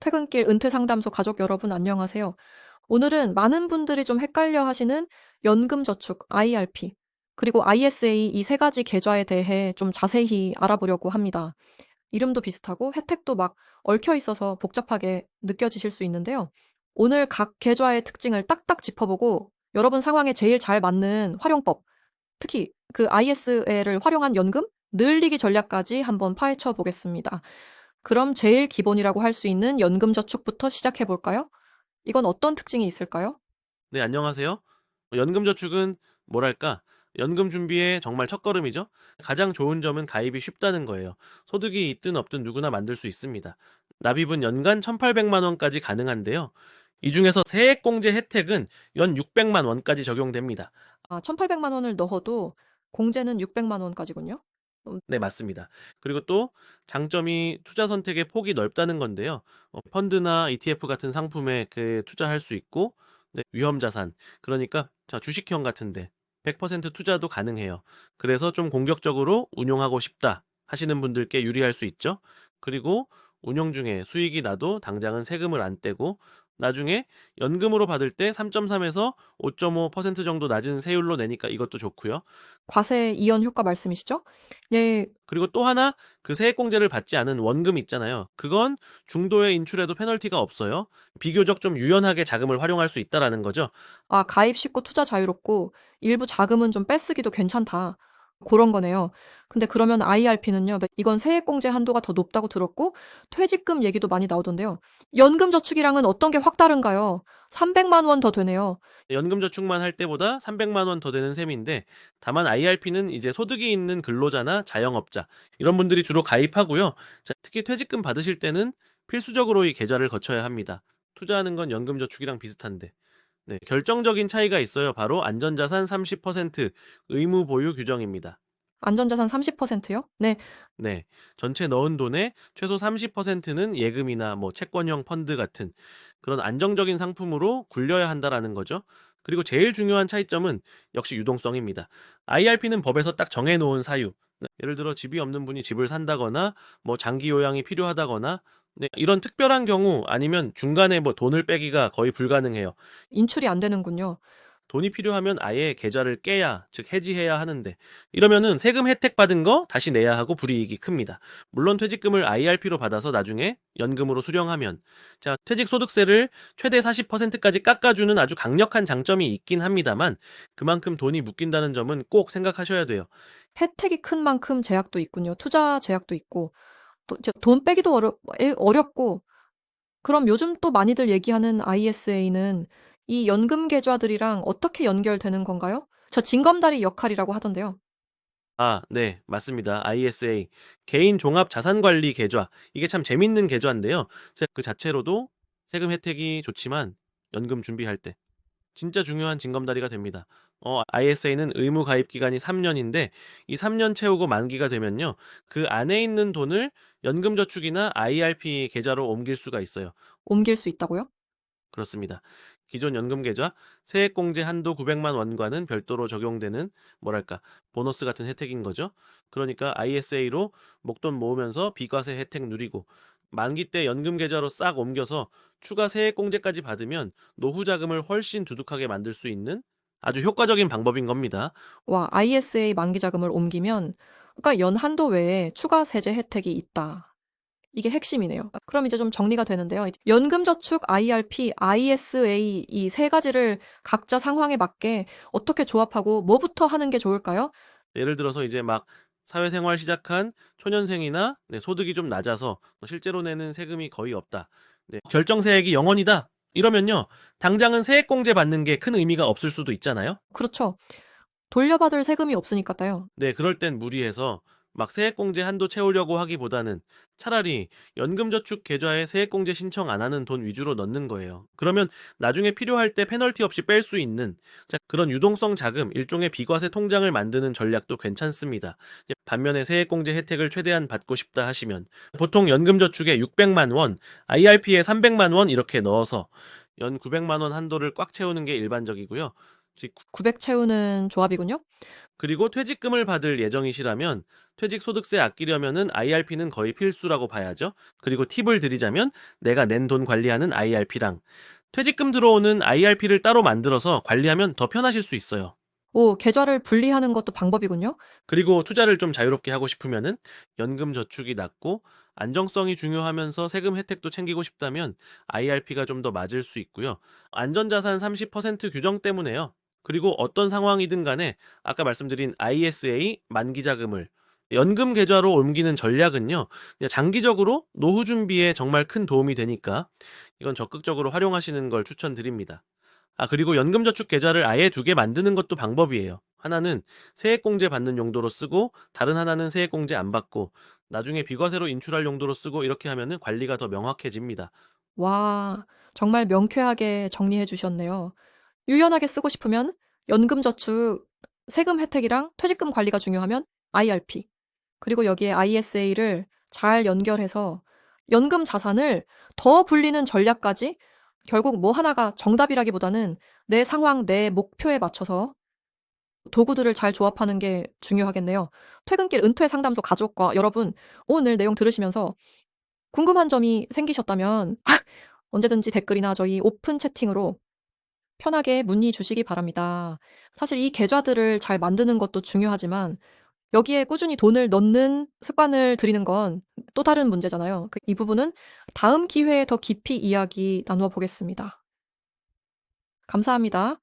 퇴근길 은퇴상담소 가족 여러분 안녕하세요. 오늘은 많은 분들이 좀 헷갈려 하시는 연금저축, IRP, 그리고 ISA 이 세 가지 계좌에 대해 좀 자세히 알아보려고 합니다. 이름도 비슷하고 혜택도 막 얽혀 있어서 복잡하게 느껴지실 수 있는데요. 오늘 각 계좌의 특징을 딱딱 짚어보고 여러분 상황에 제일 잘 맞는 활용법, 특히 그 ISA를 활용한 연금 늘리기 전략까지 한번 파헤쳐 보겠습니다. 그럼 제일 기본이라고 할 수 있는 연금저축부터 시작해 볼까요? 이건 어떤 특징이 있을까요? 네, 안녕하세요. 연금저축은 뭐랄까, 연금 준비의 정말 첫걸음이죠. 가장 좋은 점은 가입이 쉽다는 거예요. 소득이 있든 없든 누구나 만들 수 있습니다. 납입은 연간 1,800만 원까지 가능한데요. 이 중에서 세액공제 혜택은 연 600만 원까지 적용됩니다. 1,800만 원을 넣어도 공제는 600만 원까지군요. 네, 맞습니다. 그리고 또 장점이 투자 선택의 폭이 넓다는 건데요. 펀드나 ETF 같은 상품에 투자할 수 있고, 네, 위험 자산, 그러니까 자, 주식형 같은데 100% 투자도 가능해요. 그래서 좀 공격적으로 운용하고 싶다 하시는 분들께 유리할 수 있죠. 그리고 운용 중에 수익이 나도 당장은 세금을 안 떼고 나중에 연금으로 받을 때 3.3에서 5.5% 정도 낮은 세율로 내니까 이것도 좋고요. 과세 이연 효과 말씀이시죠? 네, 그리고 또 하나 그 세액공제를 받지 않은 원금 있잖아요. 그건 중도에 인출해도 페널티가 없어요. 비교적 좀 유연하게 자금을 활용할 수 있다라는 거죠. 가입 쉽고 투자 자유롭고 일부 자금은 좀 뺏으기도 괜찮다. 그런 거네요. 근데 그러면 IRP는요, 이건 세액공제 한도가 더 높다고 들었고, 퇴직금 얘기도 많이 나오던데요. 연금저축이랑은 어떤 게 확 다른가요? 300만 원 더 되네요. 연금저축만 할 때보다 300만 원 더 되는 셈인데 다만 IRP는 이제 소득이 있는 근로자나 자영업자 이런 분들이 주로 가입하고요. 자, 특히 퇴직금 받으실 때는 필수적으로 이 계좌를 거쳐야 합니다. 투자하는 건 연금저축이랑 비슷한데. 네, 결정적인 차이가 있어요. 바로 안전자산 30% 의무 보유 규정입니다. 안전자산 30%요? 네, 네. 전체 넣은 돈의 최소 30%는 예금이나 뭐 채권형 펀드 같은 그런 안정적인 상품으로 굴려야 한다라는 거죠. 그리고 제일 중요한 차이점은 역시 유동성입니다. IRP는 법에서 딱 정해놓은 사유. 네, 예를 들어 집이 없는 분이 집을 산다거나 뭐 장기 요양이 필요하다거나 네, 이런 특별한 경우 아니면 중간에 뭐 돈을 빼기가 거의 불가능해요. 인출이 안 되는군요. 돈이 필요하면 아예 계좌를 깨야, 즉 해지해야 하는데 이러면은 세금 혜택 받은 거 다시 내야 하고 불이익이 큽니다. 물론 퇴직금을 IRP로 받아서 나중에 연금으로 수령하면 자, 퇴직소득세를 최대 40%까지 깎아주는 아주 강력한 장점이 있긴 합니다만 그만큼 돈이 묶인다는 점은 꼭 생각하셔야 돼요. 혜택이 큰 만큼 제약도 있군요. 투자 제약도 있고, 또 이제 돈 빼기도 어렵고, 그럼 요즘 또 많이들 얘기하는 ISA는 이 연금 계좌들이랑 어떻게 연결되는 건가요? 저 징검다리 역할이라고 하던데요. 아, 네, 맞습니다. ISA, 개인 종합 자산 관리 계좌. 이게 참 재밌는 계좌인데요. 그 자체로도 세금 혜택이 좋지만 연금 준비할 때 진짜 중요한 징검다리가 됩니다. ISA는 의무 가입 기간이 3년인데 이 3년 채우고 만기가 되면요. 그 안에 있는 돈을 연금저축이나 IRP 계좌로 옮길 수가 있어요. 옮길 수 있다고요? 그렇습니다. 기존 연금 계좌 세액공제 한도 900만 원과는 별도로 적용되는 뭐랄까 보너스 같은 혜택인 거죠. 그러니까 ISA로 목돈 모으면서 비과세 혜택 누리고 만기 때 연금 계좌로 싹 옮겨서 추가 세액공제까지 받으면 노후 자금을 훨씬 두둑하게 만들 수 있는 아주 효과적인 방법인 겁니다. 와, ISA 만기 자금을 옮기면, 그러니까 연 한도 외에 추가 세제 혜택이 있다. 이게 핵심이네요. 그럼 이제 좀 정리가 되는데요. 연금저축, IRP, ISA 이 세 가지를 각자 상황에 맞게 어떻게 조합하고 뭐부터 하는 게 좋을까요? 예를 들어서 이제 막 사회생활 시작한 초년생이나 네, 소득이 좀 낮아서 실제로 내는 세금이 거의 없다. 네, 결정세액이 0원이다. 이러면요. 당장은 세액공제 받는 게 큰 의미가 없을 수도 있잖아요. 그렇죠. 돌려받을 세금이 없으니까요. 네, 그럴 땐 무리해서 막 세액공제 한도 채우려고 하기보다는 차라리 연금저축 계좌에 세액공제 신청 안 하는 돈 위주로 넣는 거예요. 그러면 나중에 필요할 때 페널티 없이 뺄 수 있는 자, 그런 유동성 자금, 일종의 비과세 통장을 만드는 전략도 괜찮습니다. 이제 반면에 세액공제 혜택을 최대한 받고 싶다 하시면 보통 연금저축에 600만 원, IRP에 300만 원 이렇게 넣어서 연 900만 원 한도를 꽉 채우는 게 일반적이고요. 900 채우는 조합이군요. 그리고 퇴직금을 받을 예정이시라면 퇴직 소득세 아끼려면은 IRP는 거의 필수라고 봐야죠. 그리고 팁을 드리자면 내가 낸 돈 관리하는 IRP랑 퇴직금 들어오는 IRP를 따로 만들어서 관리하면 더 편하실 수 있어요. 오, 계좌를 분리하는 것도 방법이군요. 그리고 투자를 좀 자유롭게 하고 싶으면은 연금 저축이 낮고 안정성이 중요하면서 세금 혜택도 챙기고 싶다면 IRP가 좀 더 맞을 수 있고요. 안전자산 30% 규정 때문에요. 그리고 어떤 상황이든 간에 아까 말씀드린 ISA 만기자금을 연금 계좌로 옮기는 전략은요. 그냥 장기적으로 노후 준비에 정말 큰 도움이 되니까 이건 적극적으로 활용하시는 걸 추천드립니다. 그리고 연금저축 계좌를 아예 두 개 만드는 것도 방법이에요. 하나는 세액공제 받는 용도로 쓰고 다른 하나는 세액공제 안 받고 나중에 비과세로 인출할 용도로 쓰고 이렇게 하면은 관리가 더 명확해집니다. 와, 정말 명쾌하게 정리해 주셨네요. 유연하게 쓰고 싶으면 연금저축 세금 혜택이랑 퇴직금 관리가 중요하면 IRP, 그리고 여기에 ISA를 잘 연결해서 연금 자산을 더 불리는 전략까지 결국 뭐 하나가 정답이라기보다는 내 상황, 내 목표에 맞춰서 도구들을 잘 조합하는 게 중요하겠네요. 퇴근길 은퇴 상담소 가족과 여러분, 오늘 내용 들으시면서 궁금한 점이 생기셨다면 언제든지 댓글이나 저희 오픈 채팅으로 편하게 문의 주시기 바랍니다. 사실 이 계좌들을 잘 만드는 것도 중요하지만 여기에 꾸준히 돈을 넣는 습관을 들이는 건 또 다른 문제잖아요. 이 부분은 다음 기회에 더 깊이 이야기 나누어 보겠습니다. 감사합니다.